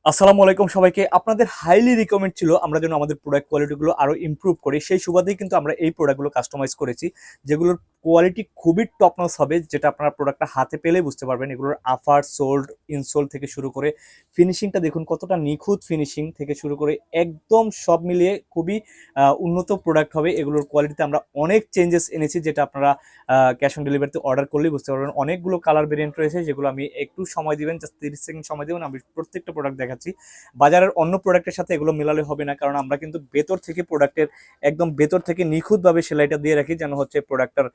আসসালামু আলাইকুম সবাইকে। আপনাদের হাইলি রিকমেন্ড ছিল আমরা যেন আমাদের প্রোডাক্ট কোয়ালিটিগুলো আরো ইমপ্রুভ করি। সেই সুবাদেই কিন্তু আমরা এই প্রোডাক্টগুলো কাস্টমাইজ করেছি, যেগুলোর কোয়ালিটি খুবই টপ নচ হবে, যেটা আপনারা প্রোডাক্টটা হাতে পেলেই বুঝতে পারবেন। এগুলোর আফার, সোল্ড, ইনসোল থেকে শুরু করে ফিনিশিংটা দেখুন কতটা নিখুঁত, ফিনিশিং থেকে শুরু করে একদম সব মিলিয়ে খুবই উন্নত প্রোডাক্ট হবে। এগুলোর কোয়ালিটিতে আমরা অনেক চেঞ্জেস এনেছি, যেটা আপনারা ক্যাশ অন ডেলিভারিতে অর্ডার করলেই বুঝতে পারবেন। অনেকগুলো কালার ভেরিয়েন্ট রয়েছে, যেগুলো আমি একটু সময় দিবেন, জাস্ট 30 সেকেন্ড সময় দেবেন, আমি প্রত্যেকটা প্রোডাক্ট দেখাচ্ছি। বাজারের অন্য প্রোডাক্টের সাথে এগুলো মেলালে হবে না, কারণ আমরা কিন্তু ভেতর থেকে প্রোডাক্টের একদম ভেতর থেকে নিখুঁতভাবে সেলাইটা দিয়ে রাখি, যেন হচ্ছে প্রোডাক্টটার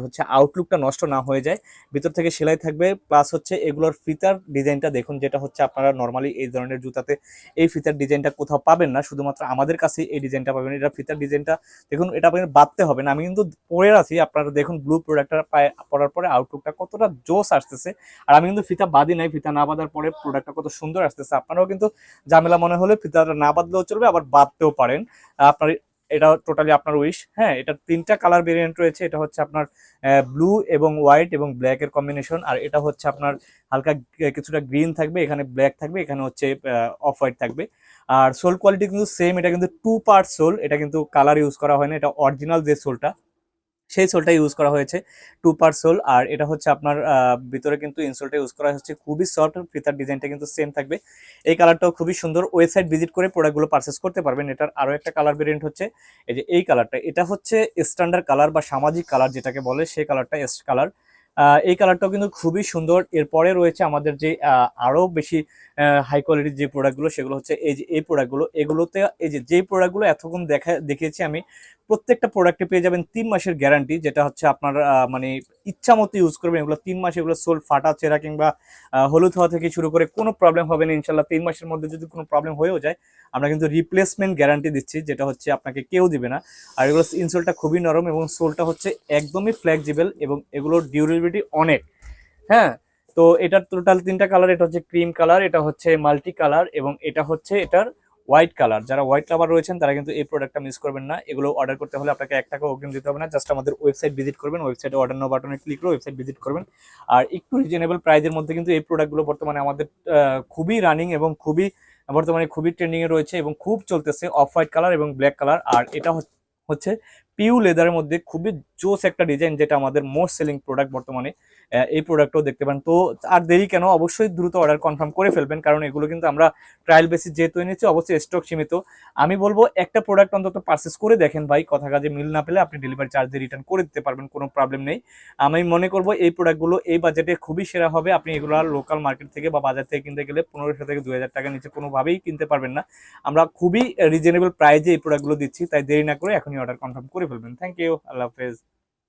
হচ্ছে আউটলুকটা নষ্ট না হয়ে যায়। ভিতর থেকে সেলাই থাকবে, প্লাস হচ্ছে এগুলোর ফিতার ডিজাইনটা দেখুন, যেটা হচ্ছে আপনারা নর্মালি এই ধরনের জুতাতে এই ফিতার ডিজাইনটা কোথাও পাবেন না, শুধুমাত্র আমাদের কাছে এই ডিজাইনটা পাবেন। এটা ফিতার ডিজাইনটা দেখুন, এটা আপনাকে বাঁধতে হবে না। আমি কিন্তু পরে আছি, আপনারা দেখুন ব্লু প্রোডাক্টটা পায়ে পরার পরে আউটলুকটা কতটা জোস আসতেছে। আর আমি কিন্তু ফিতা বাঁধি নাই, ফিতা না বাঁধার পরে প্রোডাক্টটা কত সুন্দর আসতেছে। আপনারাও কিন্তু ঝামেলা মনে হলে ফিতাটা না বাঁধলেও চলবে, আবার বাঁধতেও পারেন। আপনার এটা টোটালি আপনার উইশ। হ্যাঁ, এটা তিনটা কালার ভেরিয়েন্ট রয়েছে। এটা হচ্ছে আপনার ব্লু এবং হোয়াইট এবং ব্ল্যাক এর কম্বিনেশন, আর এটা হচ্ছে আপনার হালকা কিছুটা গ্রিন থাকবে, এখানে ব্ল্যাক থাকবে, এখানে হচ্ছে অফ হোয়াইট থাকবে। আর সোল কোয়ালিটি কিন্তু সেম, এটা কিন্তু 2 পার্ট সোল, এটা কিন্তু কালার ইউজ করা হয় না, এটা অরিজিনাল যে সোলটা সেই সোলটা ইউজ করা হয়েছে, 2 পার্ট সোল। আর এটা হচ্ছে আপনার ভিতরে কিন্তু ইনসোলটা ইউজ করা হচ্ছে খুবই সফট, ফিতার ডিজাইনটা কিন্তু সেম থাকবে। এই কালারটাও খুবই সুন্দর। ওয়েবসাইট ভিজিট করে প্রোডাক্টগুলো পারচেস করতে পারবেন। এটার আরো একটা কালার ভেরিয়েন্ট হচ্ছে এই যে এই কালারটা, এটা হচ্ছে স্ট্যান্ডার্ড কালার বা সামাজিক কালার যেটাকে বলে, সেই কালারটা এস কালার। এই কালারটাও কিন্তু খুবই সুন্দর। এরপরে রয়েছে আমাদের যে আরো বেশি হাই কোয়ালিটির যে প্রোডাক্টগুলো, সেগুলো হচ্ছে এই যে এই প্রোডাক্টগুলো। এগুলোতে এই যে যেই প্রোডাক্টগুলো এতক্ষণ দেখিয়েছি আমি, প্রত্যেকটা প্রোডাক্টে পেয়ে যাবেন 3 মাসের গ্যারান্টি, যেটা হচ্ছে আপনার মানে ইচ্ছা মতো ইউজ করবেন। এগুলো 3 মাস, এগুলো সোল ফাটা ছেঁড়া কিংবা হলুদ হওয়া থেকে শুরু করে কোনো প্রবলেম হবে না ইনশাল্লাহ। 3 মাসের মধ্যে যদি কোনো প্রবলেম হয়েও যায়, আমরা কিন্তু রিপ্লেসমেন্ট গ্যারান্টি দিচ্ছি, যেটা হচ্ছে আপনাকে কেউ দিবে না। আর এগুলো ইনসোলটা খুবই নরম এবং সোলটা হচ্ছে একদমই ফ্লেক্সিবল, এবং এগুলোর ডিউরেবিলিটি অনেক। হ্যাঁ, তো এটার টোটাল তিনটা কালার, এটা হচ্ছে ক্রিম কালার, এটা হচ্ছে মাল্টি কালার, এবং এটা হচ্ছে এটার হোয়াইট কালার। যারা হোয়াইট লাভার রয়েছেন তারা কিন্তু এই প্রোডাক্টটা মিস করবেন না। এগুলো অর্ডার করতে হলে আপনাকে 1 টাকা অগ্রিম দিতে হবে না, জাস্ট আমাদের ওয়েবসাইট ভিজিট করবেন, ওয়েবসাইটে অর্ডার নাও বাটনে ক্লিক করে ওয়েবসাইট ভিজিট করবেন। আর একটু রিজনেবল প্রাইজের মধ্যে কিন্তু এই প্রোডাক্টগুলো বর্তমানে আমাদের খুবই রানিং এবং খুবই বর্তমানে খুবই ট্রেন্ডিং এ রয়েছে এবং খুব চলতেছে, অফ হোয়াইট কালার এবং ব্ল্যাক কালার। আর এটা হচ্ছে পিউ লেদারের মধ্যে খুবই জোস একটা ডিজাইন, যেটা আমাদের মোস্ট সেলিং প্রোডাক্ট বর্তমানে। এই প্রোডাক্টও দেখতে পান। তো আর দেরি কেন, অবশ্যই দ্রুত অর্ডার কনফার্ম করে ফেলবেন, কারণ এগুলো কিন্তু আমরা ট্রায়াল বেসিস যেহেতু এনেছি, অবশ্যই স্টক সীমিত। আমি বলবো একটা প্রোডাক্ট অন্তত পারচেস করে দেখেন ভাই, কথা কাজে মিল না পেলে আপনি ডেলিভারি চার্জ দিয়ে রিটার্ন করে দিতে পারবেন, কোনো প্রবলেম নেই। আমি মনে করবো এই প্রোডাক্টগুলো এই বাজেটে খুবই সেরা হবে। আপনি এগুলো আর লোকাল মার্কেট থেকে বা বাজার থেকে কিনতে গেলে 1500 থেকে 2000 টাকা নিচে কোনোভাবেই কিনতে পারবেন না। আমরা খুবই রিজনেবল প্রাইজে এই প্রোডাক্টগুলো দিচ্ছি, তাই দেরি না করে এখনই অর্ডার কনফার্ম করে ফেলবেন। থ্যাংক ইউ, আল্লাহ হাফেজ।